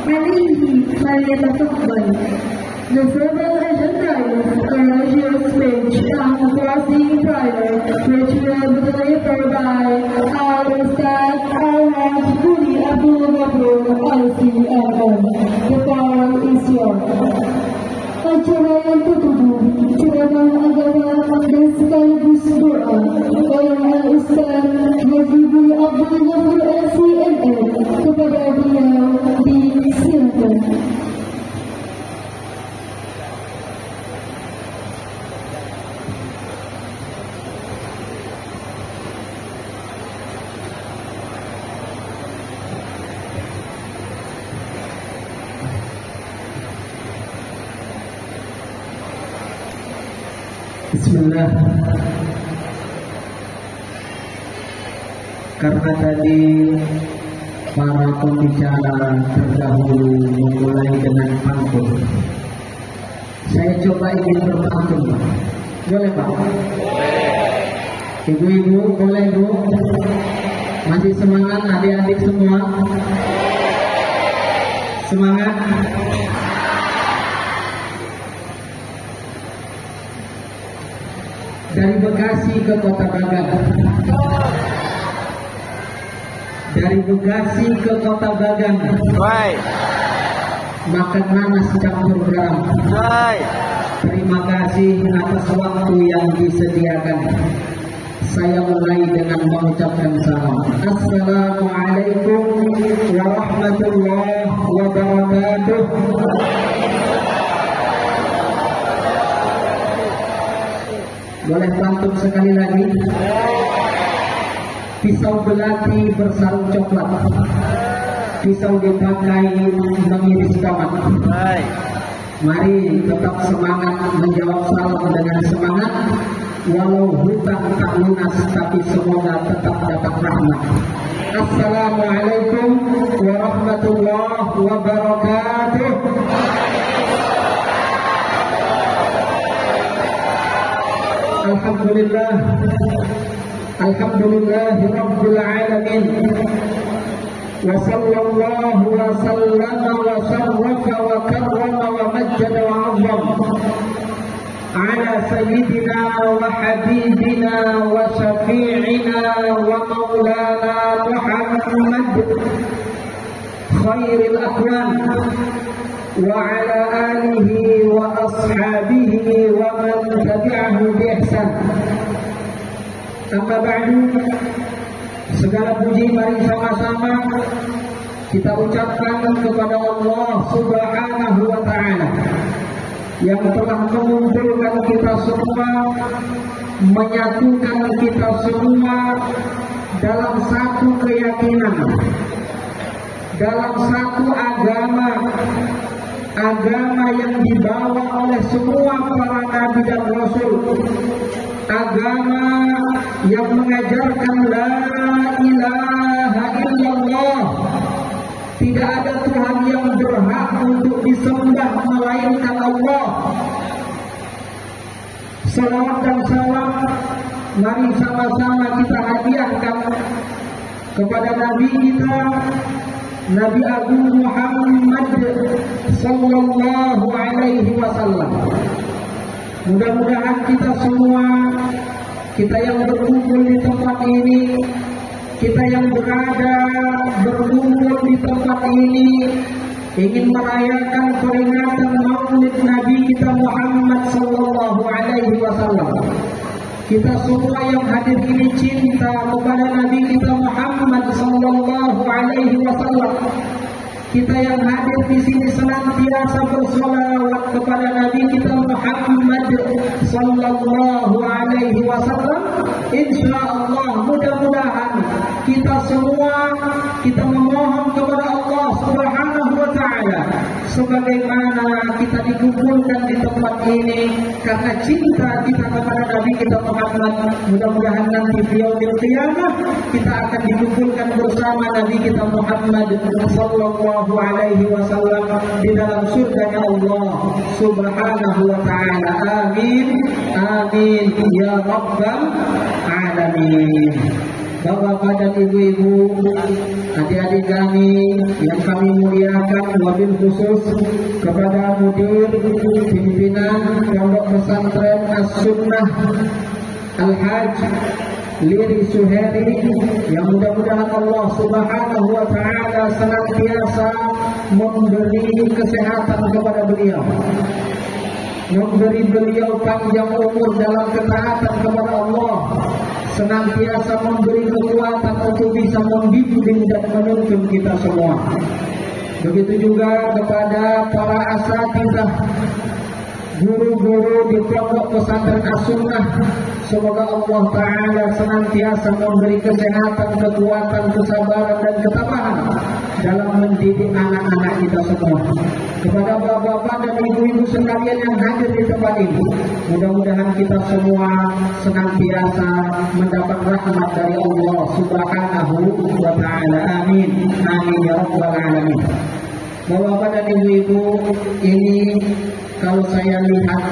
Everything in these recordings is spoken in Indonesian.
عليه فليتفضل. The servant agendas a religious speech and crossing prayer, which will be delivered by our Ustaz Al-Haj Budi Abdul Ghabur LCMM. The power is yours. Acara yang ketujuh, ceramah agama dan sekaligus doa oleh Al-Ustaz Haji Budi Abdul Ghabur LCMM. Kepada beliau disilakan. Bismillah. Karena tadi para pembicara terdahulu memulai dengan pantun, saya coba ingin berpantun, Pak. Boleh, Pak? Ibu-ibu, boleh, Bu? Masih semangat adik-adik semua? Semangat? Dari Bekasi ke Kota Bagan. Dari Bekasi ke Kota Bagan. Baik. Makan nanas campur garam. Baik. Terima kasih atas waktu yang disediakan. Saya mulai dengan mengucapkan salam. Assalamualaikum warahmatullahi wabarakatuh. Boleh pantun sekali lagi? Pisau belati bersarung coklat, pisau dipakai mengiris tomat. Mari tetap semangat menjawab salam dengan semangat. Walau hutang tak lunas, tapi semoga tetap dapat rahmat. Assalamualaikum warahmatullahi wabarakatuh. Alhamdulillah, alhamdulillahi rabbil alamin. Wa sallallahu wa sallama wa sharrafa wa karrama wa majjada wa 'azzam ala sayyidina wa habibina wa syafi'ina wa maulana Muhammad khairil akwan wa ala alihi wa ashabihi wa man tabi'ahu bi ihsan. Amma ba'du, segala puji mari sama-sama kita ucapkan kepada Allah Subhanahu wa ta'ala yang telah mengumpulkan kita semua, menyatukan kita semua dalam satu keyakinan, dalam satu agama, agama yang dibawa oleh semua para nabi dan rasul, agama yang mengajarkan la ilaha illallah, tidak ada Tuhan yang berhak untuk disembah melainkan Allah. Salawat dan salam mari sama-sama kita hadiahkan kepada Nabi kita, Nabi Agung Muhammad sallallahu alaihi wasallam. Mudah-mudahan kita semua, kita yang berkumpul di tempat ini, kita yang berada berkumpul di tempat ini, ingin merayakan peringatan Maulid Nabi kita Muhammad sallallahu alaihi wasallam. Kita semua yang hadir ini cinta kepada Nabi kita Muhammad sallallahu alaihi wasallam. Kita yang hadir di sini senantiasa bersolawat kepada Nabi kita Muhammad sallallahu alaihi wasallam. Insyaallah mudah-mudahan kita semua kita memohon kepada Allah Subhanahu wa taala sebagaimana kita dikumpulkan di tempat ini karena cinta kita kepada Nabi kita Muhammad. Mudah-mudahan nanti di yaumil qiyamah kita akan dikumpulkan bersama Nabi kita Muhammad sallallahu alaihi wasallam di dalam surganya Allah Subhanahu wa taala. Amin amin ya rabbal alamin. Bapak-bapak dan ibu-ibu, adik-adik kami yang kami muliakan, wabil khusus kepada mudir pimpinan Pondok Pesantren As-Sunnah Al-Hajj Liri Suheri, yang mudah-mudahan Allah Subhanahu wa Ta'ala senantiasa memberi kesehatan kepada beliau, memberi beliau panjang umur dalam ketaatan kepada Allah, senantiasa memberi kekuatan untuk bisa membimbing dan menuntun kita semua. Begitu juga kepada para asatidzah, guru-guru di Pondok Pesantren As-Sunnah, semoga Allah Ta'ala senantiasa memberi kesehatan, kekuatan, kesabaran dan ketabahan dalam mendidik anak-anak kita semua. Kepada bapak-bapak dan ibu-ibu sekalian yang hadir di tempat ini, mudah-mudahan kita semua senantiasa mendapat rahmat dari Allah Subhanahu wa Ta'ala. Amin. Amin ya rabbal alamin. Bapak-bapak dan ibu-ibu, ini kalau saya lihat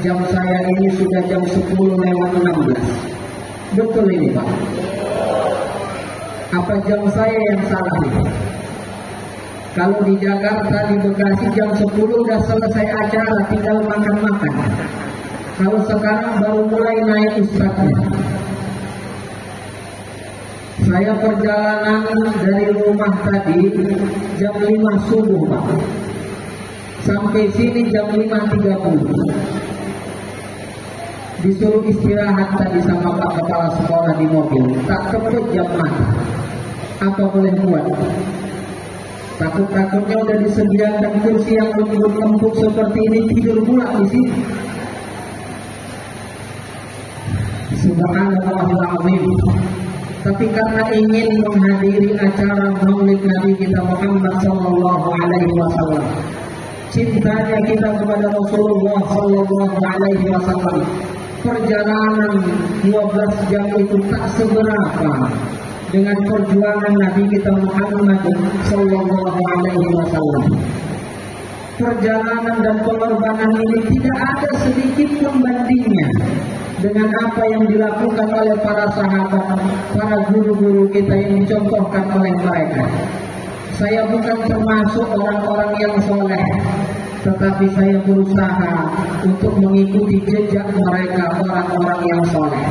jam saya ini sudah jam 10:16. Betul ini Pak? Apa jam saya yang salah ini? Kalau di Jakarta, di Bekasi jam 10 udah selesai acara, tinggal makan-makan. Kalau sekarang baru mulai naik ustadznya. Saya perjalanan dari rumah tadi jam 5 subuh Pak. Sampai sini jam 5.30. Disuruh istirahat tadi sama Pak Kepala Sekolah di mobil. Tak keput jam mata. Apa boleh buat? Takut-takutnya udah disediakan kursi yang lembut-lembut seperti ini, tidur pula di sini. Subhanallahul azim. Tapi karena ingin menghadiri acara Maulid Nabi kita Muhammad sallallahu alaihi wasallam, cintanya kita kepada Rasulullah sallallahu alaihi wasallam, perjalanan 12 jam itu tak seberapa dengan perjuangan Nabi kita Muhammad sallallahu alaihi wasallam. Perjalanan dan pengorbanan ini tidak ada sedikit pun bandingnya dengan apa yang dilakukan oleh para sahabat, para guru-guru kita yang dicontohkan oleh mereka. Saya bukan termasuk orang-orang yang soleh, tetapi saya berusaha untuk mengikuti jejak mereka, orang-orang yang soleh.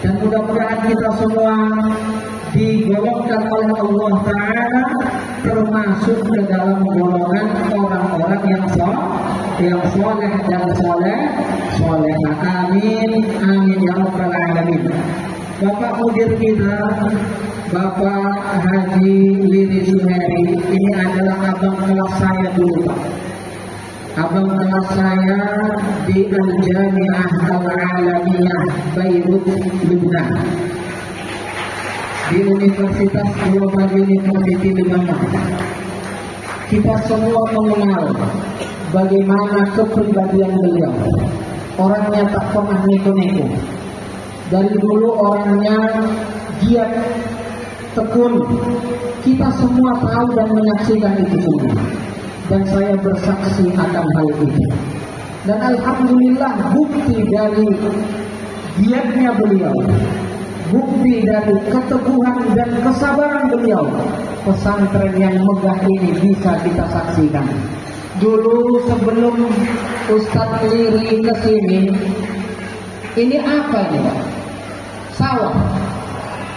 Dan mudah-mudahan kita semua digolongkan oleh Allah Ta'ala termasuk ke dalam golongan orang-orang yang soleh dan solehah. Amin. Amin ya rabbal alamin. Bapak mudir kita, Bapak Haji Liri Suheri, ini adalah abang kelas saya dulu Pak. Abang kelas saya di Al-Jami'ah Al-Alamiyah Beirut, Lebanon, di Universitas Global University Lebanon. Kita semua mengenal bagaimana kepribadian beliau. Orangnya tak pernah neko-neko. Dari dulu orangnya giat, tekun. Kita semua tahu dan menyaksikan itu semua. Dan saya bersaksi akan hal itu. Dan alhamdulillah bukti dari giatnya beliau, bukti dari keteguhan dan kesabaran beliau, pesantren yang megah ini bisa kita saksikan. Dulu sebelum Ustadz Liri ke sini, ini apa ini Pak? Sawah,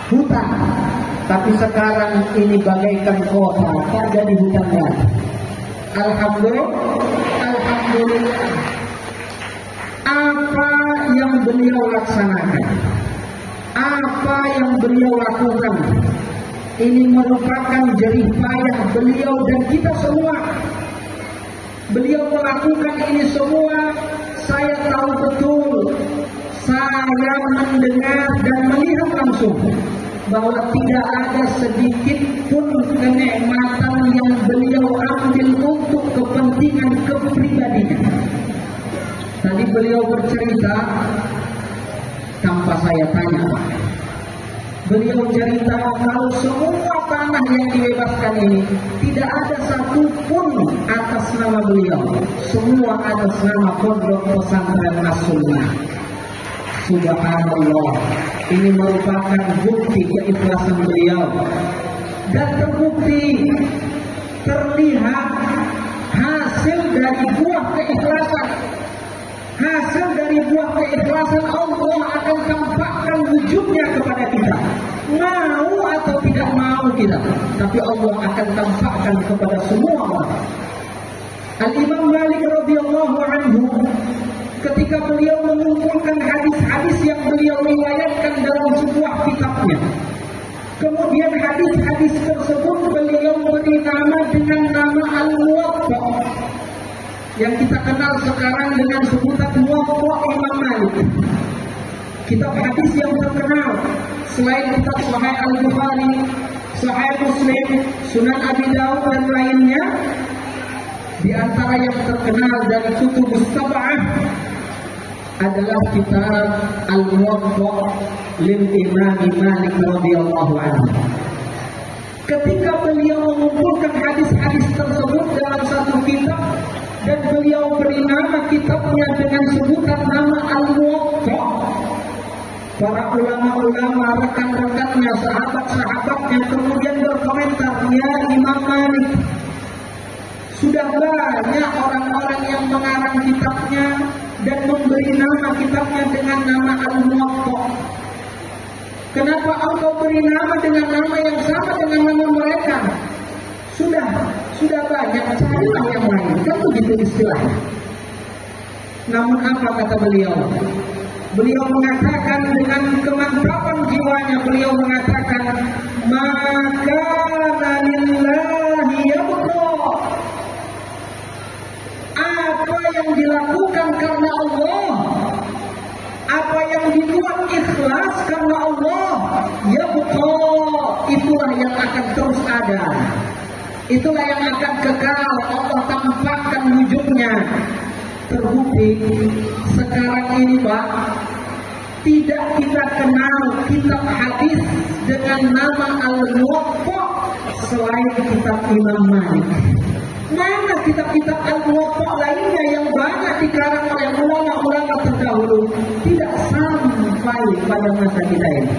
hutan. Tapi sekarang ini bagaikan kota, tak jadi hutan lagi. Alhamdulillah. Apa yang beliau laksanakan, apa yang beliau lakukan, ini merupakan jerih payah beliau dan kita semua. Beliau melakukan ini semua, saya tahu betul, saya mendengar dan melihat langsung bahwa tidak ada sedikit pun kenikmatan yang beliau ambil untuk kepentingan kepribadian. Tadi beliau bercerita tanpa saya tanya Pak. Beliau cerita kalau semua tanah yang dibebaskan ini tidak ada satupun atas nama beliau, semua atas nama Pondok Pesantren As-Sunnah. Subhanallah, ini merupakan bukti keikhlasan beliau dan terbukti terlihat hasil dari buah keikhlasan. Hasil dari buah keikhlasan Allah akan tampakkan wujudnya kepada kita. Mau atau tidak mau kita, tapi Allah akan tampakkan kepada semua orang. Al-Imam Malik radhiyallahu anhu, ketika beliau mengumpulkan hadis-hadis yang beliau riwayatkan dalam sebuah kitabnya, kemudian hadis-hadis tersebut beliau beri nama dengan nama Al-Muwatta, yang kita kenal sekarang dengan sebutan Muwatta Imam Malik. Kitab hadis yang terkenal selain kitab Sahih Al-Bukhari, Sahih Muslim, Sunan Abi Dawud dan lainnya, di antara yang terkenal dari Kutubus Sab'ah adalah kitab Al-Muwatta lil Imam Malik radhiyallahu anhu. Ketika beliau mengumpulkan hadis-hadis tersebut dalam satu kitab dan beliau beri nama kitabnya dengan sebutan nama Al-Muwatta, para ulama-ulama, rekan-rekannya, sahabat-sahabatnya kemudian berkomentar, "Ya Imam Malik, sudah banyak orang-orang yang mengarang kitabnya dan memberi nama kitabnya dengan nama Al-Muwatta. Kenapa engkau beri nama dengan nama yang sama dengan nama mereka? Sudah banyak, carilah yang lain." Kan begitu istilahnya. Namun apa kata beliau? Beliau mengatakan dengan kemantapan jiwanya, beliau mengatakan, "Maka lillahi yabqa." Apa yang dilakukan karena Allah, apa yang dibuat ikhlas karena Allah, yabqa, itulah yang akan terus ada. Itulah yang akan kekal, Allah tampakkan wujudnya. Terbukti sekarang ini Pak, tidak kita kenal kitab hadis dengan nama Al-Muwatta selain kitab Imam Malik. Mana kitab-kitab Al-Muwatta lainnya yang banyak dikarang oleh ulama-ulama terdahulu? Tidak sampai pada masa kita ini.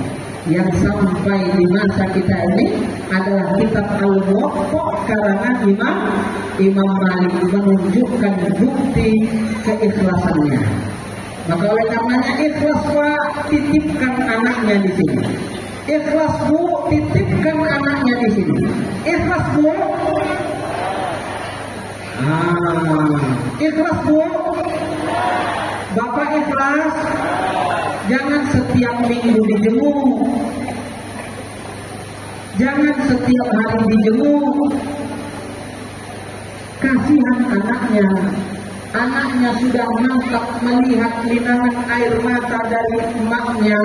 Yang sampai di masa kita ini adalah kitab Al-Muwatta karangan Imam Malik, menunjukkan bukti keikhlasannya. Maka oleh karenanya ikhlas Pak, titipkan anaknya di sini. Ikhlas Bu, titipkan anaknya di sini. Ikhlas Bu. Ikhlas Bu. Bapak ikhlas. Jangan setiap minggu dijemur. Jangan setiap hari dijemur. Kasihan anaknya. Anaknya sudah mantap melihat linangan air mata dari emaknya.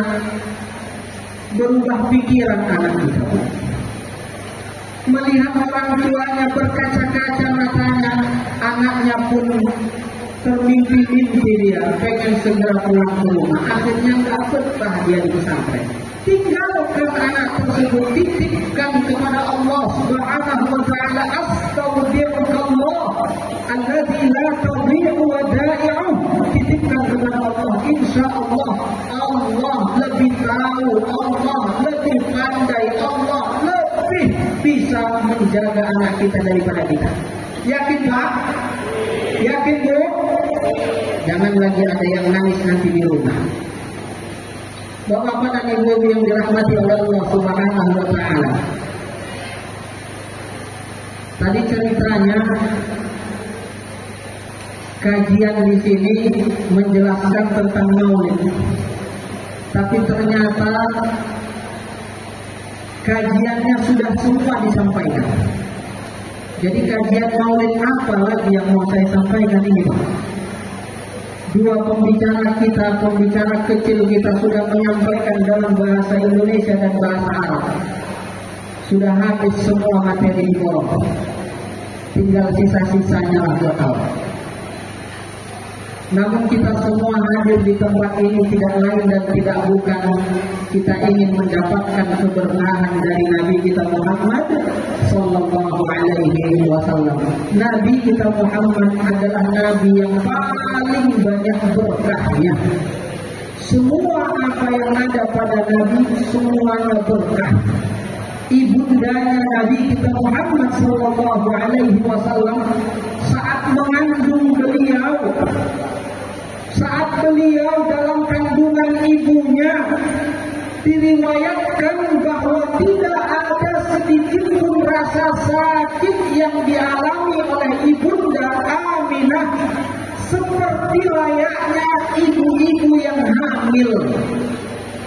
Berubah pikiran anak kita. Melihat orang tuanya berkaca-kaca matanya, anaknya pun termimpi-mimpi, dia pengen segera pulang ke rumah. Akhirnya nggak betah dia di pesantren. Tinggalkan anak tersebut, titipkan kepada Allah Subhanahu wa ta'ala. Astaghfirullah alladzi la tadhi'u wadai'uh. Titipkan kepada Allah. Insya Allah, Allah lebih tahu, Allah lebih pandai, Allah lebih bisa menjaga anak kita daripada kita. Yakin Pak? Yakin Bu? Jangan lagi ada yang nangis nanti di rumah. Bapak dan Ibu yang dirahmati oleh Allah Subhanahu wa ta'ala. Tadi ceritanya kajian di sini menjelaskan tentang maulid. Tapi ternyata kajiannya sudah semua disampaikan. Jadi kajian maulid apa lagi yang mau saya sampaikan ini Pak? Dua pembicara kita, pembicara kecil kita sudah menyampaikan dalam bahasa Indonesia dan bahasa Arab. Sudah habis semua materi di bawah. Tinggal sisa-sisanya lah buat tahu. Namun kita semua hadir di tempat ini tidak lain dan tidak bukan kita ingin mendapatkan keberkahan dari Nabi kita Muhammad sallallahu alaihi wasallam. Nabi kita Muhammad adalah Nabi yang paling banyak berkahnya. Semua apa yang ada pada Nabi semuanya berkah. Ibundanya Nabi kita Muhammad sallallahu alaihi wasallam saat mengandung beliau, saat beliau dalam kandungan ibunya, diriwayatkan bahwa tidak ada sedikit pun rasa sakit yang dialami oleh ibunda Aminah seperti layaknya ibu-ibu yang hamil.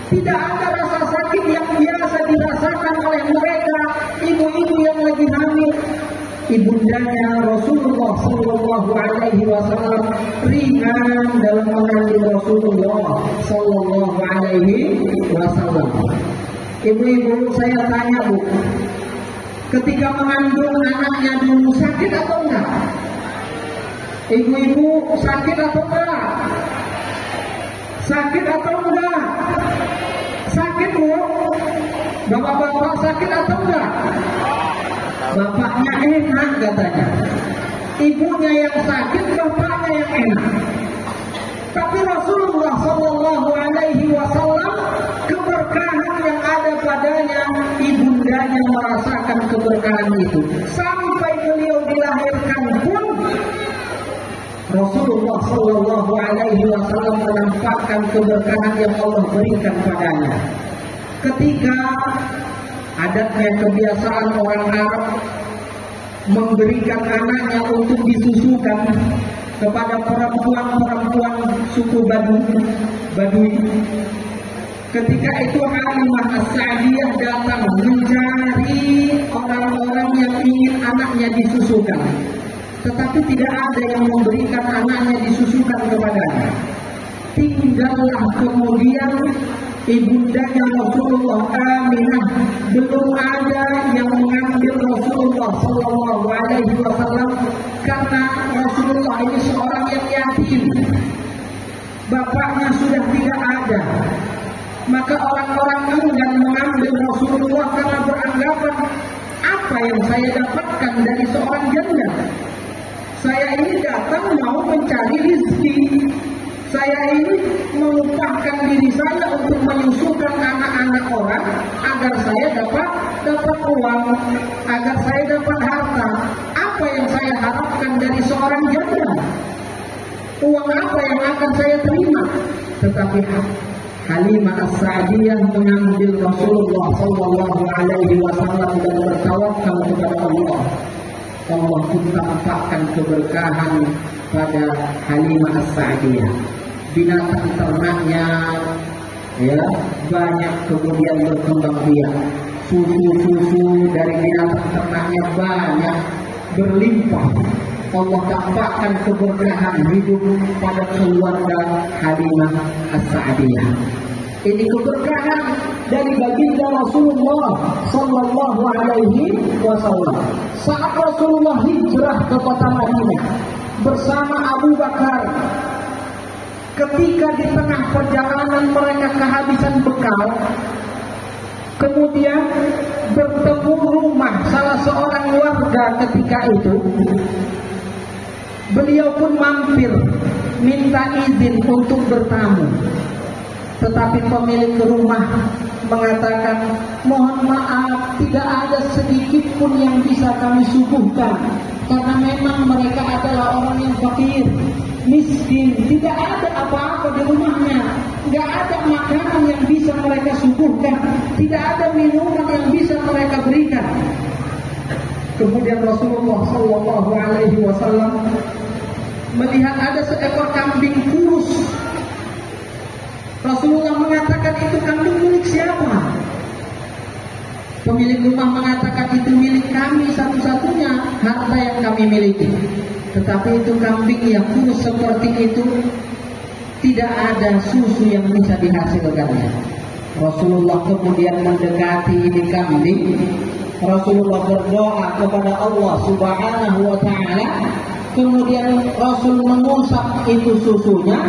Tidak ada rasa sakit yang biasa dirasakan oleh mereka ibu-ibu yang lagi hamil. Ibundanya Rasulullah sallallahu alaihi wasallam ringan dalam mengandung Rasulullah sallallahu alaihi wasallam. Ibu-ibu, saya tanya Bu, ketika mengandung anaknya dulu sakit atau enggak? Ibu-ibu sakit atau enggak? Sakit atau enggak? Sakit Bu? Bapak-bapak sakit atau enggak? Bapaknya enak katanya, ibunya yang sakit, bapaknya yang enak. Tapi Rasulullah sallallahu alaihi wasallam keberkahan yang ada padanya, ibundanya merasakan keberkahan itu. Sampai beliau dilahirkan pun Rasulullah sallallahu alaihi wasallam menampakkan keberkahan yang Allah berikan padanya. Ketika adatnya kebiasaan orang Arab memberikan anaknya untuk disusukan kepada perempuan-perempuan suku Badui. Ketika itu Halimah As-Sa'diyah datang mencari orang-orang yang ingin anaknya disusukan, tetapi tidak ada yang memberikan anaknya disusukan kepadanya. Tinggallah kemudian ibundanya Rasulullah Aminah, belum ada yang mengambil Rasulullah sallallahu alaihi wasallam karena Rasulullah ini seorang yang yatim. Bapaknya sudah tidak ada. Maka orang-orang enggan mengambil Rasulullah karena beranggapan, apa yang saya dapatkan dari seorang janda? Saya ini datang mau mencari rezeki. Saya ini mengupahkan diri saya untuk menyusukan anak-anak orang agar saya dapat uang, agar saya dapat harta. Apa yang saya harapkan dari seorang janda? Uang apa yang akan saya terima? Tetapi Halimah As-Sa'diyah mengambil Rasulullah sallallahu alaihi wasallam dan bertawakal kepada Allah. Allah pun tampakkan keberkahan pada Halimah As-Sa'diyah. Binatang ternaknya banyak kemudian berkembang biak. Susu dari binatang ternaknya banyak berlimpah. Allah tampakkan keberkahan hidup pada keluarga Halimah As-Sa'diyah. Ini keberkahan dari baginda Rasulullah sallallahu alaihi wasallam. Saat Rasulullah hijrah ke kota Madinah bersama Abu Bakar, ketika di tengah perjalanan mereka kehabisan bekal, kemudian bertemu rumah salah seorang warga ketika itu. Beliau pun mampir minta izin untuk bertamu. Tetapi pemilik rumah mengatakan, mohon maaf, tidak ada sedikit pun yang bisa kami suguhkan, karena memang mereka adalah orang yang fakir, miskin, tidak ada apa-apa di rumahnya, tidak ada makanan yang bisa mereka suguhkan, tidak ada minuman yang bisa mereka berikan. Kemudian Rasulullah sallallahu alaihi wasallam melihat ada seekor kambing kurus. Rasulullah mengatakan, itu kambing milik siapa? Pemilik rumah mengatakan, itu milik kami, satu-satunya harta yang kami miliki. Tetapi itu kambing yang kurus seperti itu, tidak ada susu yang bisa dihasilkannya. Rasulullah kemudian mendekati ini kambing. Rasulullah berdoa kepada Allah Subhanahu wa ta'ala. Kemudian Rasul mengusap itu susunya.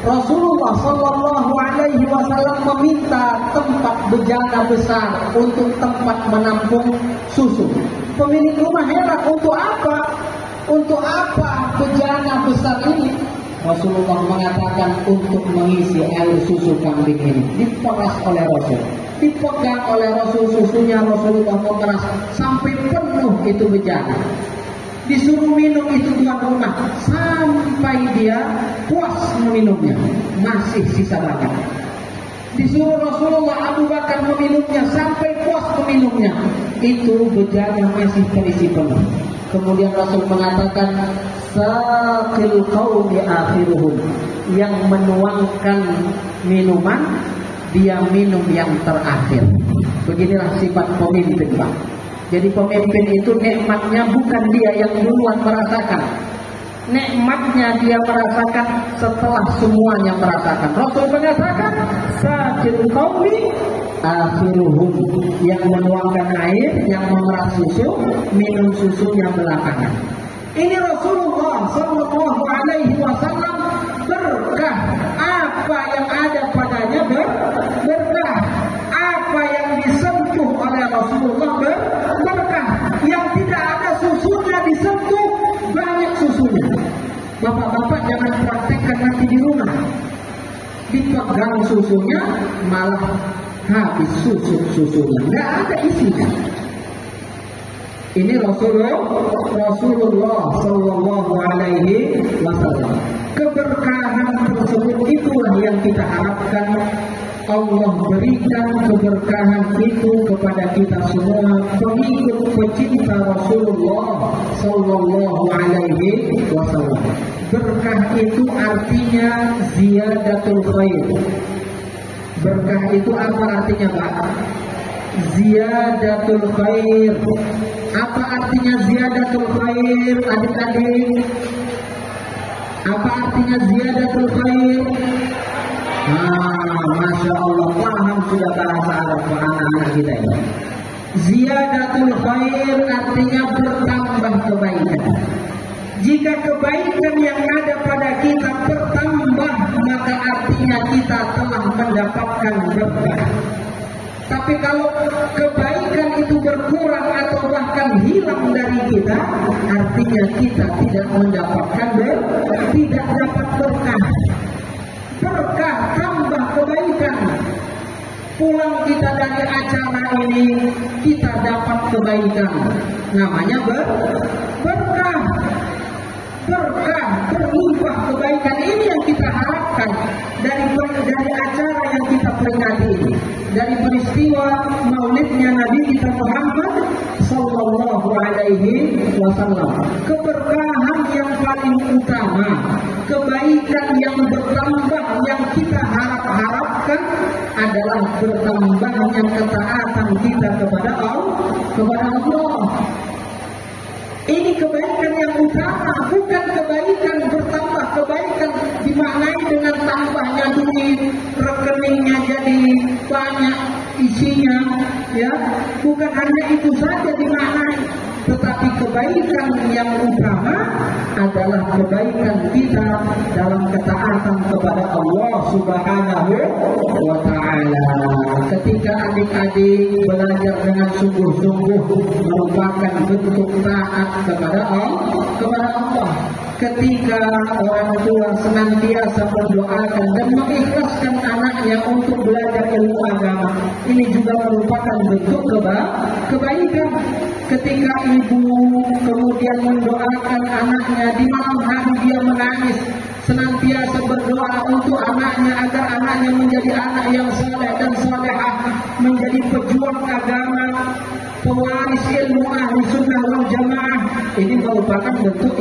Rasulullah sallallahu alaihi wasallam meminta tempat bejana besar untuk tempat menampung susu. Pemilik rumah heran, untuk apa? Untuk apa bejana besar ini? Rasulullah mengatakan untuk mengisi air susu kambing ini, diperas oleh Rasul, dipegang oleh Rasul susunya. Rasulullah memeras sampai penuh itu bejana. Disuruh minum itu tuan rumah sampai dia puas meminumnya, masih sisa banyak. Disuruh Rasulullah Abu Bakar meminumnya sampai puas meminumnya, itu bejana masih terisi penuh. Kemudian Rasul mengatakan, saqil qaumi akhiruhum, yang menuangkan minuman dia minum yang terakhir. Beginilah sifat pemimpin, Pak. Jadi pemimpin itu nikmatnya bukan dia yang duluan merasakan, nikmatnya dia merasakan setelah semuanya merasakan. Rasul mengatakan, saqil qaumi akhiruhum, yang menuangkan air, yang memeras susu, minum susunya belakangan. Ini Rasulullah Sallallahu Alaihi Wasallam berkah. Apa yang ada padanya berkah. Apa yang disentuh oleh Rasulullah berkah. Yang tidak ada susunya disentuh, banyak susunya. Bapak-bapak jangan praktekkan nanti di rumah. Dipegang susunya malah habis susunya, nggak ada isinya. Ini Rasulullah Sallallahu Alaihi Wasallam. Keberkahan tersebut itulah yang kita harapkan Allah berikan keberkahan itu kepada kita semua pengikut pecinta Rasulullah Sallallahu Alaihi Wasallam. Berkah itu artinya ziyadatul khair. Berkah itu apa artinya, Pak? Ziyadatul khair. Apa artinya ziyadatul khair, adik-adik? Apa artinya ziyadatul khair? Masya Allah, paham sudah bahasa Arab anak-anak kita ini. Ziyadatul khair artinya bertambah kebaikan. Jika kebaikan yang ada pada kita bertambah, maka artinya kita telah mendapatkan berkah. Tapi kalau kebaikan itu berkurang atau bahkan hilang dari kita, artinya kita tidak mendapatkan tidak dapat berkah. Berkah tambah kebaikan. Pulang kita dari acara ini, kita dapat kebaikan. Namanya berkah. Berkah, berlimpah kebaikan. Ini yang kita harapkan dari acara yang kita peringati ini, dari peristiwa maulidnya Nabi kita Muhammad Sallallahu Alaihi Wasallam. Keberkahan yang paling utama, kebaikan yang bertambah yang kita harapkan adalah bertambahnya ketaatan kita kepada Allah. Ini kebaikan yang utama, bukan kebaikan bertambah. Kebaikan dimaknai dengan tambahnya duit, rekeningnya jadi banyak isinya, ya. Bukan hanya itu saja dimaknai, tetapi kebaikan yang utama adalah kebaikan kita dalam ketaatan kepada Allah Subhanahu wa Ta'ala. Ketika adik-adik belajar dengan sungguh-sungguh merupakan bentuk taat kepada Allah. Ketika orang tua senantiasa mendoakan dan mengikhlaskan anaknya untuk belajar ilmu agama, ini juga merupakan bentuk kebaikan. Ketika ibu kemudian mendoakan anaknya, di malam hari dia menangis, senantiasa berdoa untuk anaknya agar anaknya menjadi anak yang saleh dan salehah, menjadi pejuang agama, pewaris ilmu ahli sunnah wal jamaah. Ini merupakan bentuk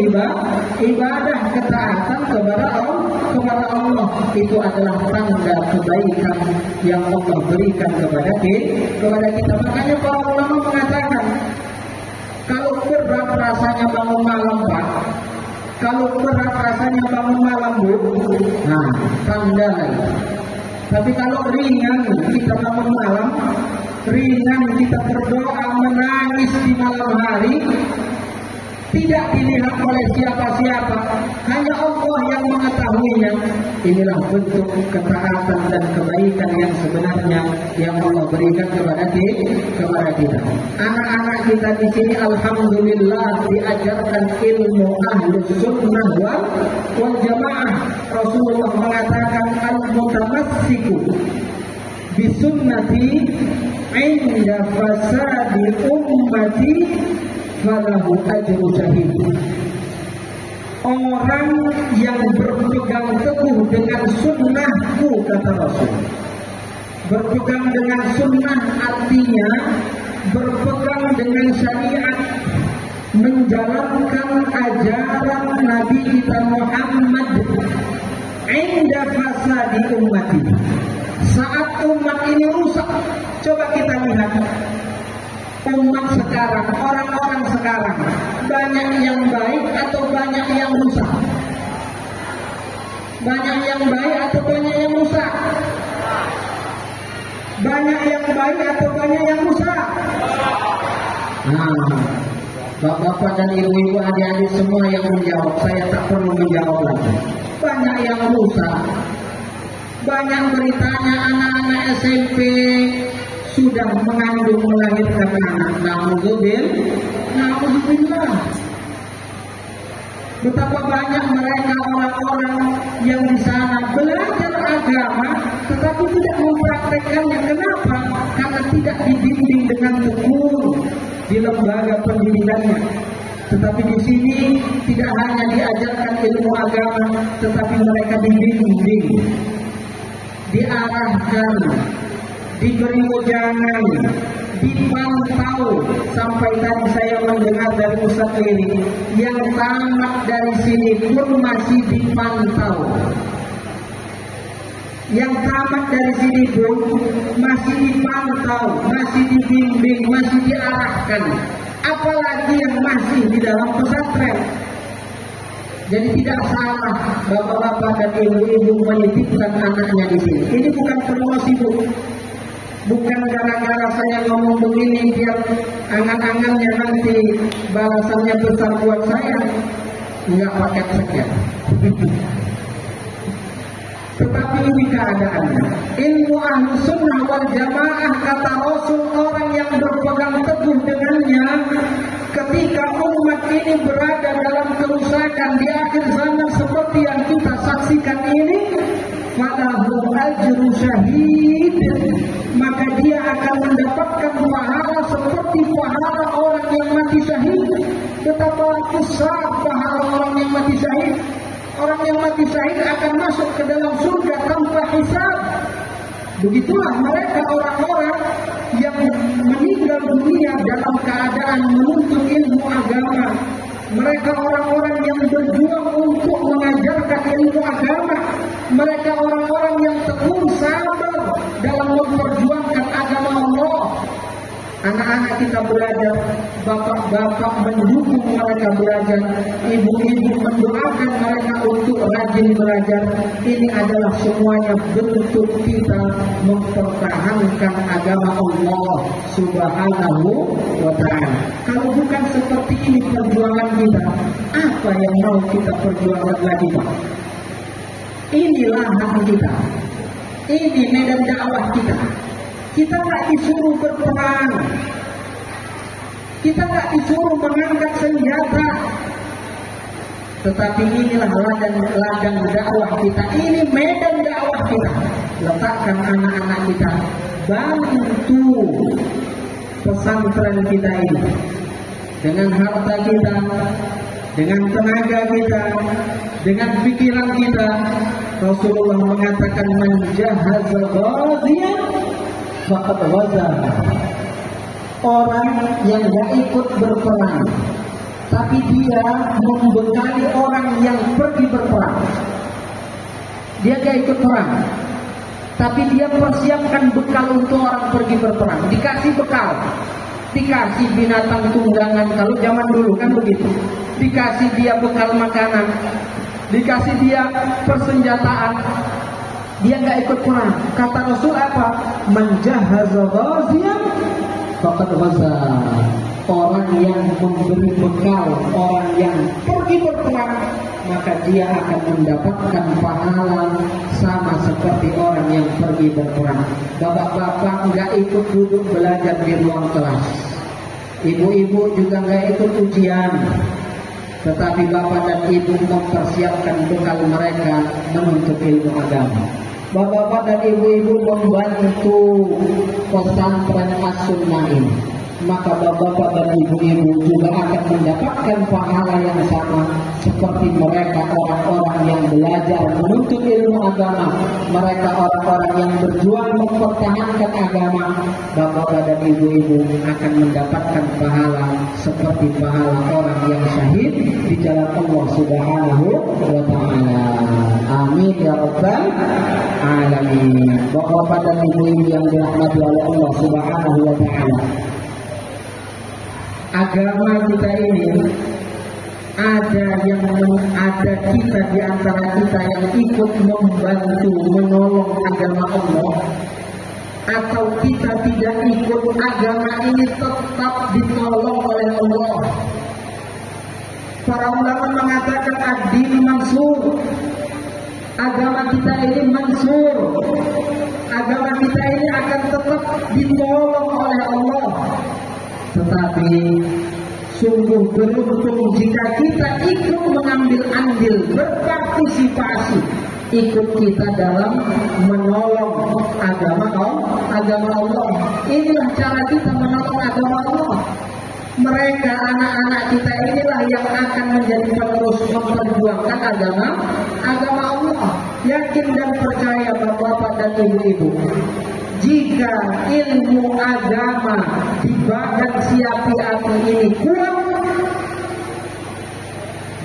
ibadah ketaatan kepada Allah. Itu adalah tanda kebaikan yang Allah berikan kepada kita. Makanya para ulama mengatakan, kalau berat rasanya bangun malam, Pak, kalau berat rasanya bangun malam, Bu, nah tanda lagi. Tapi kalau ringan kita bangun malam, ringan kita berdoa menangis di malam hari, tidak dilihat oleh siapa-siapa, hanya Allah yang mengetahuinya. Inilah bentuk ketaatan dan kebaikan yang sebenarnya yang Allah berikan kepada kita. Anak-anak kita di sini alhamdulillah diajarkan ilmu ahlus sunnah wal jamaah. Rasulullah mengatakan al-mutamassiku bisunnati inda fasadi ummati falahu ajru syahid. Orang yang berpegang teguh dengan sunnahku, kata Rasul. Berpegang dengan sunnah artinya berpegang dengan syariat, menjalankan ajaran Nabi kita Muhammad. Inda fasadi ummati, saat umat ini rusak. Coba kita lihat umat sekarang, orang-orang sekarang, banyak yang baik atau banyak yang rusak? Banyak yang baik atau banyak yang rusak? Banyak yang baik atau banyak yang rusak? Nah, bapak-bapak dan ibu-ibu, adik-adik semua yang menjawab, saya tak perlu menjawab lagi. Banyak yang rusak. Banyak beritanya anak-anak SMP sudah mengandung melahirkan anak. Na'udzubillah. Betapa banyak mereka orang-orang yang di sana belajar agama tetapi tidak mempraktekannya. Kenapa? Karena tidak dibimbing dengan tekun di lembaga pendidikannya. Tetapi di sini tidak hanya diajarkan ilmu agama, tetapi mereka dibimbing, diarahkan, diberi ujangan, dipantau. Sampai tadi saya mendengar dari Ustaz ini, yang tamat dari sini pun masih dipantau. Yang tamat dari sini pun masih dipantau, masih dibimbing, masih diarahkan. Apalagi yang masih di dalam pesantren. Jadi tidak salah bapak-bapak dan ibu-ibu menitipkan anaknya di sini. Ini bukan promosi, Bu. Bukan gara-gara saya ngomong begini biar angan-angannya nanti balasannya besar buat saya. Enggak pakai sekian. Tetapi ini keadaannya. Ilmu ahlu sunnah wal jamaah, kata Rasul, orang yang berpegang teguh dengannya ketika umat ini berada dalam kerusakan di akhir zaman seperti yang kita saksikan ini, falahu ajru syahid, maka dia akan mendapatkan pahala seperti pahala orang yang mati syahid. Betapa besar pahala orang yang mati syahid. Orang yang mati syahid akan masuk ke dalam surga tanpa hisab. Begitulah mereka orang-orang yang meninggal dunia dalam keadaan menuntut ilmu agama. Mereka orang-orang yang berjuang untuk mengajarkan ilmu agama. Mereka orang-orang yang tekun sabar dalam memperjuangkan agama Allah. Anak-anak kita belajar, bapak-bapak mendukung mereka belajar, ibu-ibu mendoakan mereka untuk rajin belajar. Ini adalah semuanya bentuk kita mempertahankan agama Allah Subhanahu wa ta'ala. Kalau bukan seperti ini perjuangan kita, apa yang mau kita perjuangkan lagi, Pak? Inilah hak kita. Ini medan dakwah kita. Kita nggak disuruh berperang, kita nggak disuruh mengangkat senjata, tetapi inilah ladang dakwah kita, ini medan dakwah kita. Letakkan anak-anak kita, bantu pesantren kita ini dengan harta kita, dengan tenaga kita, dengan pikiran kita. Rasulullah mengatakan, man jahaza ghaziyan faqad ghaza. Orang yang gak ikut berperang tapi dia membekali orang yang pergi berperang. Dia gak ikut perang tapi dia persiapkan bekal untuk orang pergi berperang. Dikasih bekal, dikasih binatang tunggangan. Kalau zaman dulu kan begitu, dikasih dia bekal makanan, dikasih dia persenjataan. Dia nggak ikut perang. Kata Rasul apa? Man jahaza ghaziyan faqad ghaza. Orang yang memberi bekal, orang yang pergi berperang, maka dia akan mendapatkan pahala sama seperti orang yang pergi berperang. Bapak-bapak nggak ikut duduk belajar di ruang kelas, ibu-ibu juga nggak ikut ujian, tetapi bapak dan ibu mempersiapkan bekal mereka menuntut ilmu agama. Bapak-bapak dan ibu-ibu membantu pesantren As-Sunnah ini, maka bapak-bapak dan ibu-ibu juga akan mendapatkan pahala yang sama seperti mereka orang-orang yang belajar menuntut ilmu agama, mereka orang-orang yang berjuang mempertahankan agama. Bapak-bapak dan ibu-ibu akan mendapatkan pahala seperti pahala orang yang syahid di jalan Allah Subhanahu wa ta'ala. Amin ya rabbal alamin. Bapak-bapak dan ibu-ibu yang dirahmati oleh Allah Subhanahu wa ta'ala, agama kita ini ada kita di antara kita yang ikut membantu menolong agama Allah, atau kita tidak ikut, agama ini tetap ditolong oleh Allah. Para ulama mengatakan ad-din mansur, agama kita ini mansur, agama kita ini akan tetap ditolong oleh Allah. Tetapi sungguh beruntung jika kita ikut mengambil andil, berpartisipasi, ikut kita dalam menolong agama Allah. Inilah cara kita menolong agama Allah. Mereka, anak-anak kita inilah yang akan menjadi penerus memperjuangkan agama Allah. Yakin dan percaya bapak-bapak dan ibu-ibu, jika ilmu agama di badan si api-api ini kurang,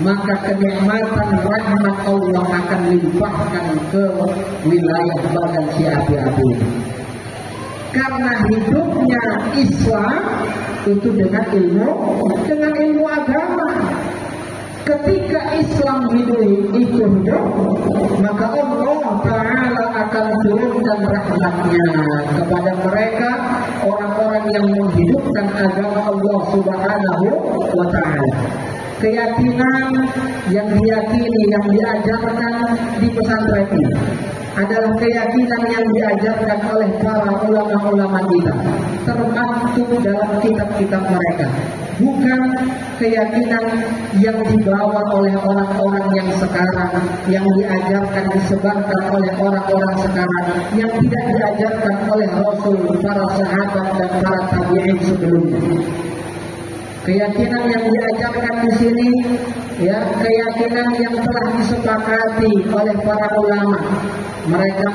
maka kenikmatan rahmat Allah akan limpahkan ke wilayah badan si api-api ini. Karena hidupnya Islam itu dengan ilmu agama. Ketika Islam itu hidup, maka Allah Ta'ala akan turunkan rahmatnya kepada mereka, orang-orang yang menghidupkan agama Allah Subhanahu wa Ta'ala. Keyakinan yang diyakini, yang diajarkan di pesantren ini adalah keyakinan yang diajarkan oleh para ulama-ulama kita, termasuk dalam kitab-kitab mereka. Bukan keyakinan yang dibawa oleh orang-orang yang sekarang, yang diajarkan, disebarkan oleh orang-orang sekarang, yang tidak diajarkan oleh Rasul, para sahabat dan para tabi'in sebelumnya. Keyakinan yang diajarkan di sini, ya, keyakinan yang telah disepakati oleh para ulama. Mereka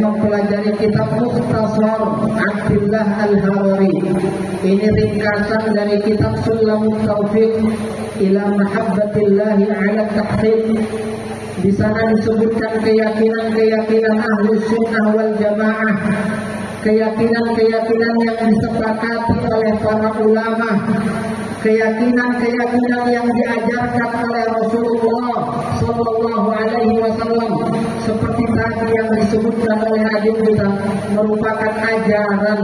mempelajari kitab Mukhtasar Abdullah Al-Harari. Ini ringkasan dari kitab Sulamut Taufiq ila Mahabbatillahi ala Tahqiq. Di sana disebutkan keyakinan Ahlus Sunnah wal Jamaah, keyakinan yang disepakati oleh para ulama, keyakinan yang diajarkan oleh Rasulullah Sallallahu Alaihi Wasallam, seperti tadi yang disebutkan oleh hadis kita, merupakan ajaran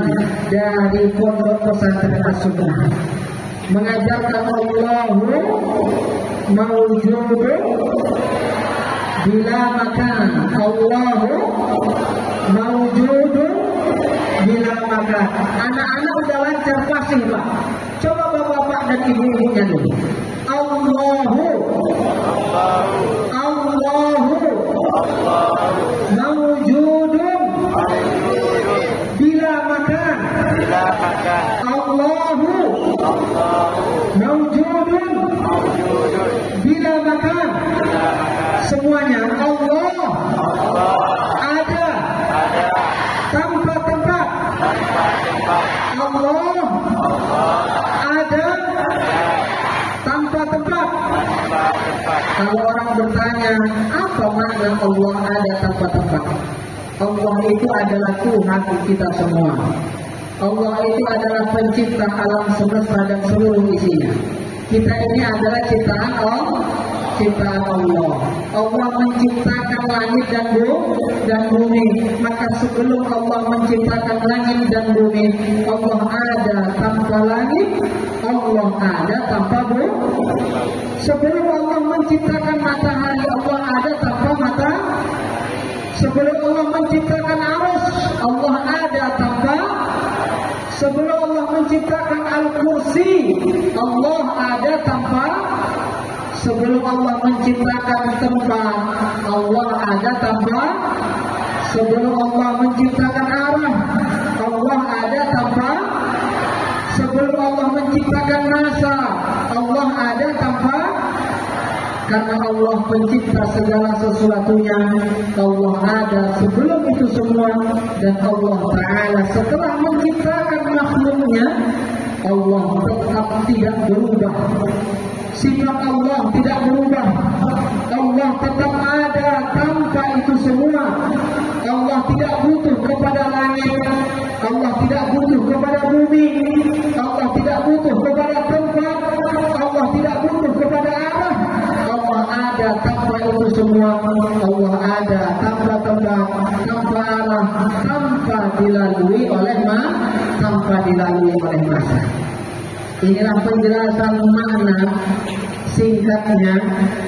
dari pondok pesantren As-Sunnah. Mengajarkan Allahu mawjudun bila makan, Allahu mawjudun bila makan. Anak-anak udah lancar fasih, Pak. Coba bapak-bapak dan ibu-ibunya dulu. Allahu mawjudun bila makan. Allahu mawjudun bila makan. Semuanya, Allah ada tanpa tempat. Allah ada tanpa tempat. Kalau orang bertanya, apa makna Allah ada tanpa tempat? Allah itu adalah Tuhan kita semua. Allah itu adalah pencipta alam semesta dan seluruh isinya. Kita ini adalah ciptaan Allah ciptaan Allah. Allah menciptakan langit dan bumi. Maka sebelum Allah menciptakan langit dan bumi, Allah ada tanpa langit, Allah ada tanpa bumi. Sebelum Allah menciptakan matahari, Allah ada tanpa mata. Sebelum Allah menciptakan arus, Allah ada tanpa. Sebelum Allah menciptakan al-kursi, Allah ada tanpa. Sebelum Allah menciptakan tempat, Allah ada tanpa. Sebelum Allah menciptakan arah, Allah ada tanpa. Sebelum Allah menciptakan masa, Allah ada tanpa. Karena Allah pencipta segala sesuatunya, Allah ada sebelum itu semua. Dan Allah Ta'ala setelah menciptakan makhluknya, Allah tetap tidak berubah. Sifat Allah tidak berubah. Allah tetap ada tanpa itu semua. Allah tidak butuh kepada langit, Allah tidak butuh kepada bumi, Allah tidak butuh kepada tempat, Allah tidak butuh kepada arah. Allah ada tanpa itu semua. Allah ada tanpa tempat, tanpa arah, tanpa dilalui oleh masa. Inilah penjelasan makna singkatnya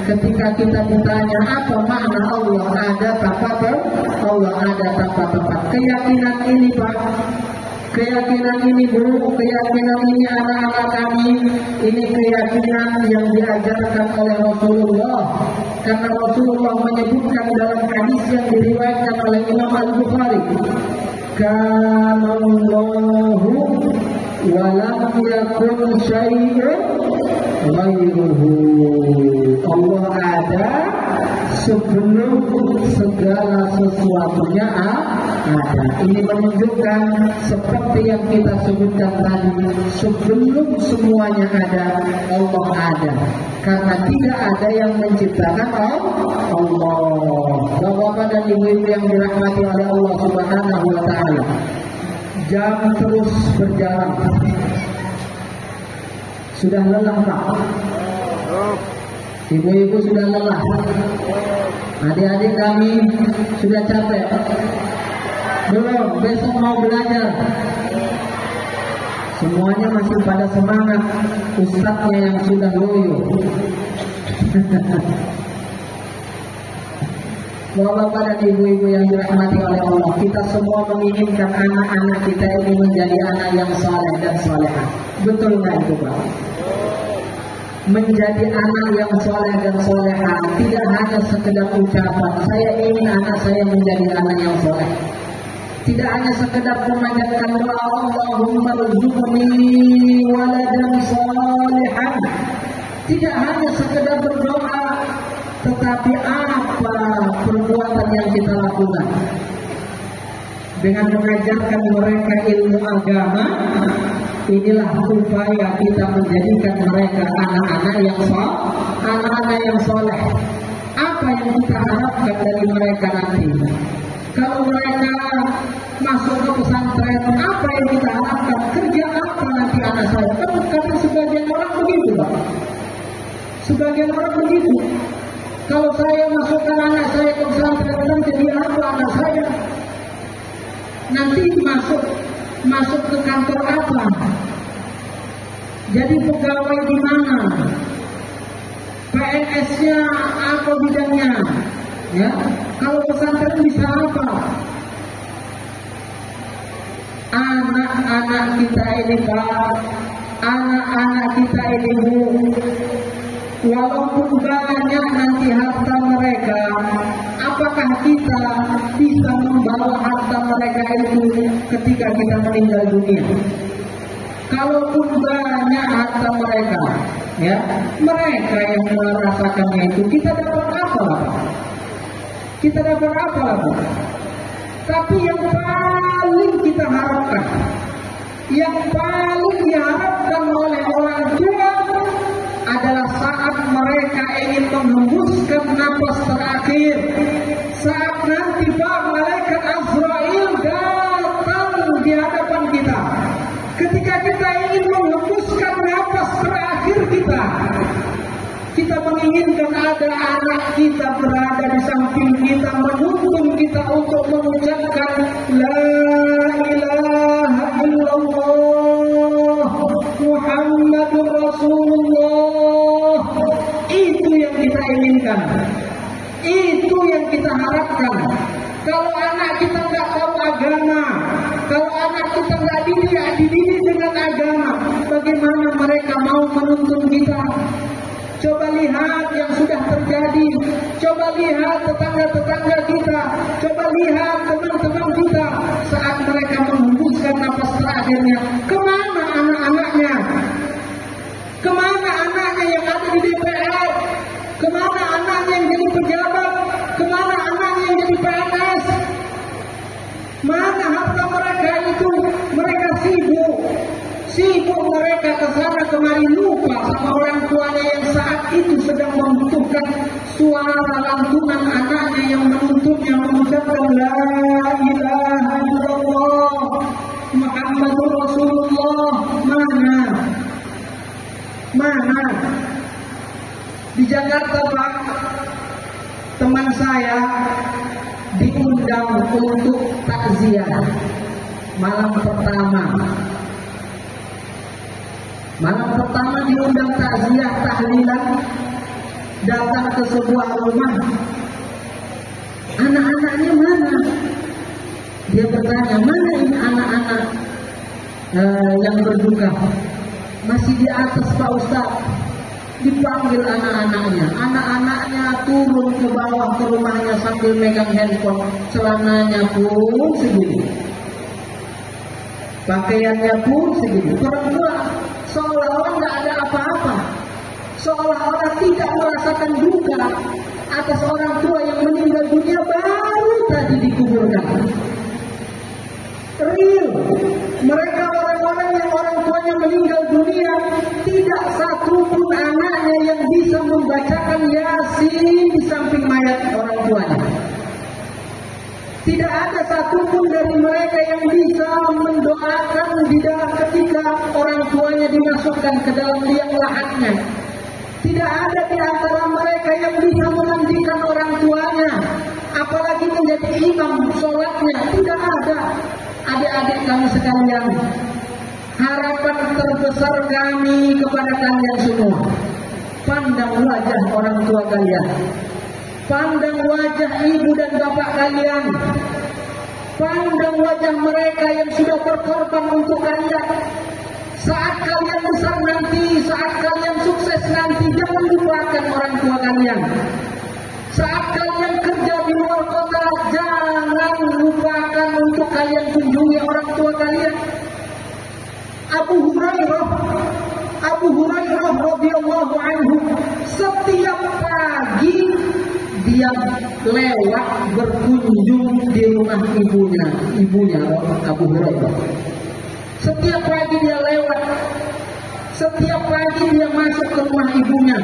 ketika kita ditanya apa makna Allah ada tanpa tempat. Allah ada tanpa tempat. Keyakinan ini Pak, keyakinan ini Bu, keyakinan ini anak-anak kami, ini keyakinan yang diajarkan oleh Rasulullah. Karena Rasulullah menyebutkan dalam hadis yang diriwayatkan oleh Imam Al-Bukhari, Kanallahu walam yakun syai'un ghairuhu. Allah ada sebelum segala sesuatunya ada. Ini menunjukkan seperti yang kita sebutkan tadi, sebelum semuanya ada, Allah ada. Karena tidak ada yang menciptakan Allah. Bapak-bapak dan ibu-ibu yang dirahmati oleh Allah Subhanahu wa Ta'ala, jam terus berjalan. Sudah lelah Pak? Ibu-ibu sudah lelah? Adik-adik kami sudah capek? Belum? Besok mau belajar? Semuanya masih pada semangat. Ustadznya yang sudah loyo. Bapak-bapak dan ibu-ibu yang dirahmati oleh Allah, kita semua menginginkan anak-anak kita ini menjadi anak yang saleh dan salehah. Betul nggak itu Pak? Menjadi anak yang saleh dan salehah tidak hanya sekedar ucapan, saya ingin anak saya menjadi anak yang saleh. Tidak hanya sekedar memanjatkan doa, Allahumma rzuqni waladan salihan. Tidak hanya sekedar berdoa, tetapi apa perbuatan yang kita lakukan dengan mengajarkan mereka ilmu agama. Inilah upaya kita menjadikan mereka anak-anak yang soleh. Apa yang kita harapkan dari mereka nanti? Kalau mereka masuk ke pesantren, apa yang kita harapkan? Kerja apa nanti anak saya? Karena sebagian orang begitu Pak. Sebagian orang begitu. Kalau saya masukkan anak saya ke pesantren, jadi apa anak saya? Nanti masuk ke kantor apa? Jadi pegawai di mana? PNS-nya apa bidangnya? Ya, kalau pesantren bisa apa? Anak-anak kita ini Pak, anak-anak kita ini Bu, walaupun banyak nanti harta mereka, apakah kita bisa membawa harta mereka itu ketika kita meninggal dunia? Kalaupun banyak harta mereka, ya, mereka yang merasakannya itu, kita dapat apa? Kita dapat apa? Tapi yang paling kita harapkan, yang paling diharapkan oleh orang tua adalah saat mereka ingin menghembuskan napas terakhir, saat nanti Pak malaikat Azrail datang di hadapan kita, ketika kita ingin menghembuskan napas terakhir kita menginginkan ada ada anak kita berada di samping kita, menuntun kita untuk mengucapkan La ilaha illallah Muhammadur Rasulullah. Itu yang kita inginkan, itu yang kita harapkan. Kalau anak kita nggak tahu agama, kalau anak kita nggak dididik dengan agama, bagaimana mereka mau menuntun kita? Coba lihat yang sudah terjadi, coba lihat tetangga-tetangga kita, coba lihat teman-teman kita saat mereka menghembuskan nafas terakhirnya. Kemana anak-anaknya? Kemana anaknya yang ada di DPR? Kemana anaknya yang jadi pejabat? Kemana anaknya yang jadi PNS? Mana harta mereka itu? Mereka sibuk mereka kesana kemari, lupa sama orang tuanya yang saat itu sedang membutuhkan suara lantunan anaknya yang menuntunnya mengucapkan La ilaha illallah Muhammadur Rasulullah. Mana? Di Jakarta, Pak, teman saya diundang untuk takziah malam pertama diundang takziah tahlilan, datang ke sebuah rumah. Anak-anaknya mana? Dia bertanya, mana ini anak-anak yang berduka? Masih di atas, Pak Ustaz. Dipanggil anak-anaknya turun ke bawah ke rumahnya sambil megang handphone, celananya pun segini, pakaiannya pun segini. Perempuan seolah-olah nggak ada apa-apa, seolah-olah tidak merasakan duka atas orang tua yang meninggal dunia baru tadi dikuburkan. Real, mereka orang-orang yang orang tuanya meninggal dunia, tidak satu pun anaknya yang bisa membacakan Yasin di samping mayat orang tuanya. Tidak ada satupun dari mereka yang bisa mendoakan di dalam ketika orang tuanya dimasukkan ke dalam liang lahatnya. Tidak ada di antara mereka yang bisa memandikan orang tuanya, apalagi menjadi imam sholatnya. Tidak ada. Adik-adik kami sekalian, harapan terbesar kami kepada kalian semua, pandang wajah orang tua kalian, pandang wajah ibu dan bapak kalian, pandang wajah mereka yang sudah berkorban untuk kalian. Saat kalian besar nanti, saat kalian sukses nanti, jangan lupakan orang tua kalian. Saat kalian kerja di luar kota, jangan lupakan untuk kalian kunjungi orang tua kalian. Abu Hurairah radhiyallahu anhu, setiap pagi dia lewat berkunjung di rumah ibunya Abu Hurairah. Setiap pagi dia lewat, setiap pagi dia masuk ke rumah ibunya.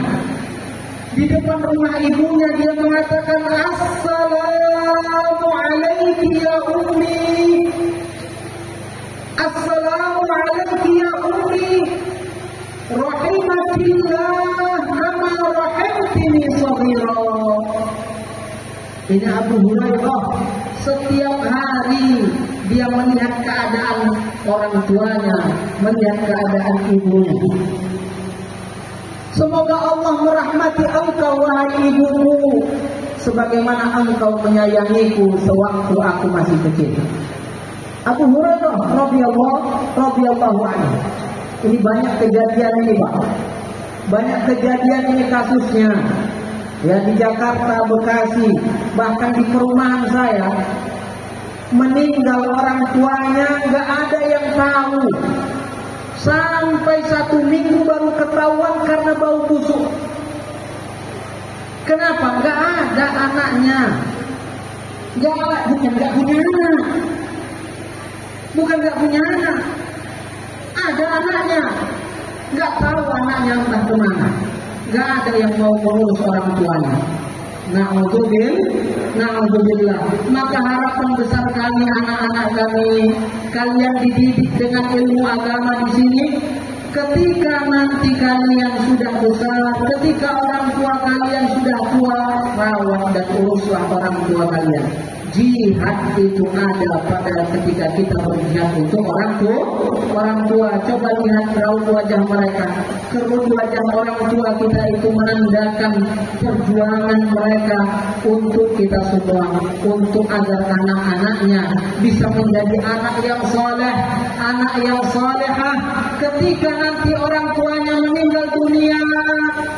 Di depan rumah ibunya dia mengatakan, Assalamu alayki ya ummi, Assalamu alayki ya ummi, rahimatillah kama rahimtini shaghira. Ini Abu Hurairah, setiap hari dia melihat keadaan orang tuanya, melihat keadaan ibunya. Semoga Allah merahmati engkau wahai ibuku, sebagaimana engkau menyayangiku sewaktu aku masih kecil. Abu Hurairah radhiyallahu anhu. Ini banyak kejadian ini, Pak. Banyak kejadian ini kasusnya. Ya, di Jakarta, Bekasi, bahkan di perumahan saya, meninggal orang tuanya nggak ada yang tahu. Sampai 1 minggu baru ketahuan karena bau busuk. Kenapa? Nggak ada anaknya. Bukan nggak punya anak. Ada anaknya. Nggak tahu anaknya entah kemana. Nggak ada yang mau mengurus orang tuanya. Na'udzubillah. Maka harapan besar kami, anak-anak kami, kalian dididik dengan ilmu agama di sini. ketika nanti kalian sudah besar, ketika orang tua kalian sudah tua, rawat dan uruslah orang tua kalian. Jihad itu ada pada ketika kita berjihad untuk orang tua. Coba lihat raut wajah mereka. Kerut wajah orang tua kita itu menandakan perjuangan mereka untuk kita semua, untuk agar anak-anaknya bisa menjadi anak yang soleh, anak yang solehah. Ketika nanti orang tuanya meninggal dunia,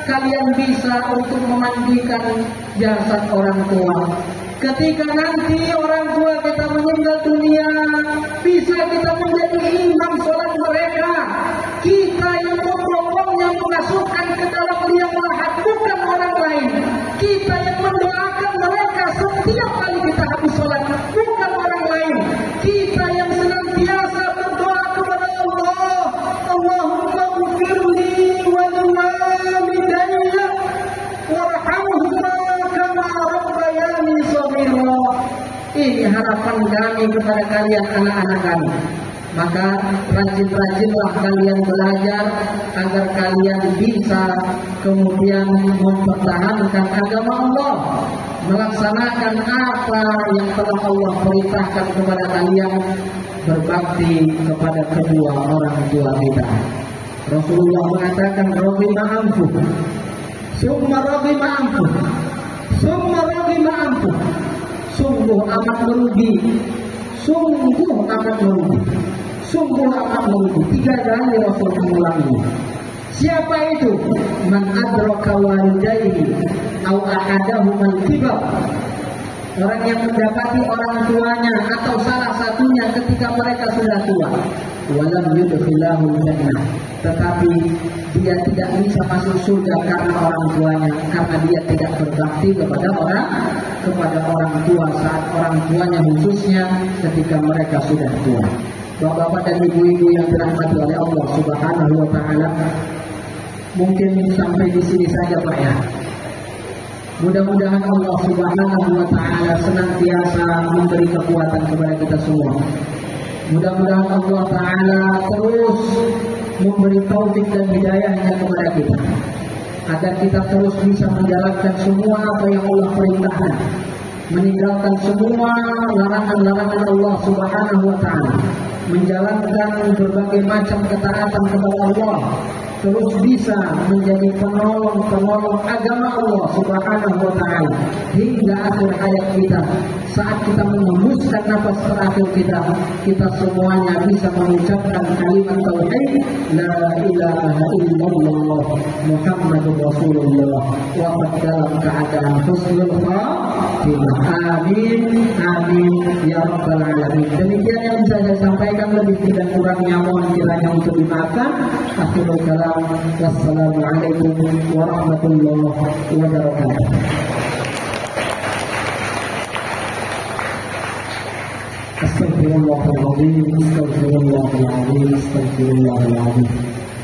kalian bisa untuk memandikan jasad orang tua. Ketika nanti orang tua kita meninggal dunia, bisa kita menjadi imam sholat mereka. Kita yang membopongnya, memasukkan ke dalam liang lahat, bukan orang lain. Kita yang mendoakan mereka setiap kali kita habis sholat, bukan orang lain. Kita yang senantiasa berdoa kepada Allah, Allahumma ghfirli wa liwalidayya warhamhuma kama rabbayani shaghira. Ini harapan kami kepada kalian anak-anak kami. Maka rajin-rajinlah kalian belajar agar kalian bisa kemudian mempertahankan agama Allah, melaksanakan apa yang telah Allah perintahkan kepada kalian, berbakti kepada kedua orang tua kita. Rasulullah mengatakan, "Raghima anfuh, summa raghima anfuh, summa raghima anfuh." Sungguh amat merugi, sungguh amat merugi, sungguh amat merugi. 3 kali Rasul mengulangi. Siapa itu? Man adraka walidayhi au ahadahumal kibar. Orang yang mendapati orang tuanya atau salah satunya ketika mereka sudah tua. Walam yudkhilahul jannah. Tetapi dia tidak bisa masuk surga karena orang tuanya, karena dia tidak berbakti kepada orang tua saat orang tuanya, khususnya ketika mereka sudah tua. Bapak-bapak dan ibu-ibu yang dirahmati oleh Allah Subhanahu wa taala, mungkin sampai di sini saja Pak ya. Mudah-mudahan Allah Subhanahu wa taala senantiasa memberi kekuatan kepada kita semua. Mudah-mudahan Allah taala terus memberi taufik dan hidayahnya kepada kita, agar kita terus bisa menjalankan semua apa yang Allah perintahkan, meninggalkan semua larangan-larangan Allah Subhanahu wa taala, menjalankan berbagai macam ketaatan kepada Allah, terus bisa menjadi penolong agama Allah Subhanahu wa taala hingga akhir hayat kita. Saat kita menghembuskan nafas terakhir kita semuanya bisa mengucapkan kalimat tauhid, la ilaha illallah Muhammadur Rasulullah, wafat dalam keadaan husnul khatimah. Amin, amin ya rabbal alamin. Demikian yang bisa saya sampaikan, lebih tidak kurangnya mohon kiranya untuk dimaafkan. Akhirul kalam, wassalamualaikum warahmatullahi wabarakatuh. Astaghfirullahaladzim, astaghfirullahaladzim, astaghfirullahaladzim.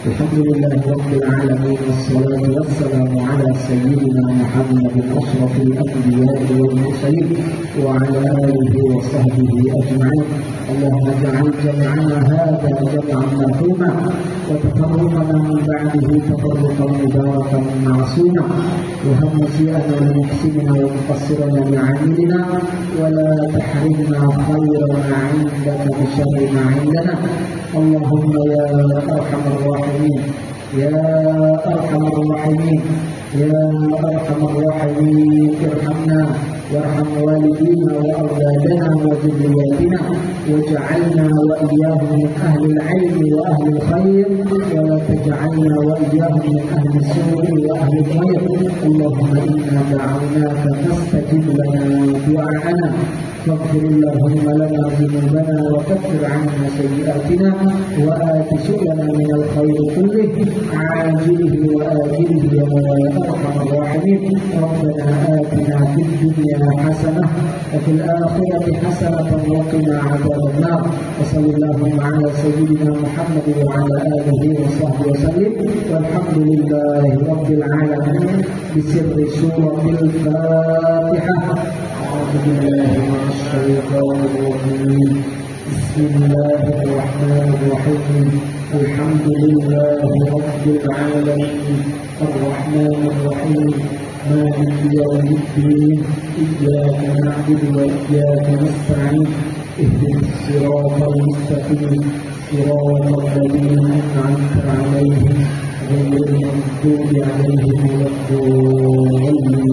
Alhamdulillahi rabbil alamin, wassalatu wassalamu ala sayyidina Muhammadin ashrafil anbiya'i wal mursalin wa ala alihi wa sahbihi ajma'in. Allahumma ja'al jam'ana hadha jam'an marhuma wa tafarruqana min ba'dihi tafarruqan mubarakan ma'suma wa hamsi'ana wa muhsinina wa muqassirana bi'amilina wa la tahrimna khayran 'indaka bi sharri ma 'indana. Allahumma ya arhamar rahimin, ya arhamar rahimin, ya arhamar rahimin, irhamna warham walidina wa awladana wa dhurriyyatina waj'alna wa iyyahum min ahli al-'ilmi wa ahli al-khair wa la taj'alna wa iyyahum min ahli as-su'i wa ahli al-khair. Allahumma inna da'awnaka fastajib lana du'a'ana واغفر اللهم لنا ذنوبنا وكفر عنا سيئاتنا وآت سؤلنا من الخير كله عاجله وآجله يا أرحم الراحمين. ربنا آتنا في الدنيا حسنة وفي الآخرة حسنة وقنا عذاب النار. وصلى اللهم على سيدنا محمد وعلى آله وصحبه وسلم، والحمد لله رب العالمين بسر سورة الفاتحة. أعوذ بالله من الشيطان الرجيم. بسم الله الرحمن الرحيم. الحمد لله رب العالمين الرحمن الرحيم مالك يوم الدين إياك نعبد وإياك نستعين اهدنا الصراط المستقيم صراط الذين أنعمت عليهم غير المغضوب عليهم ولا الضالين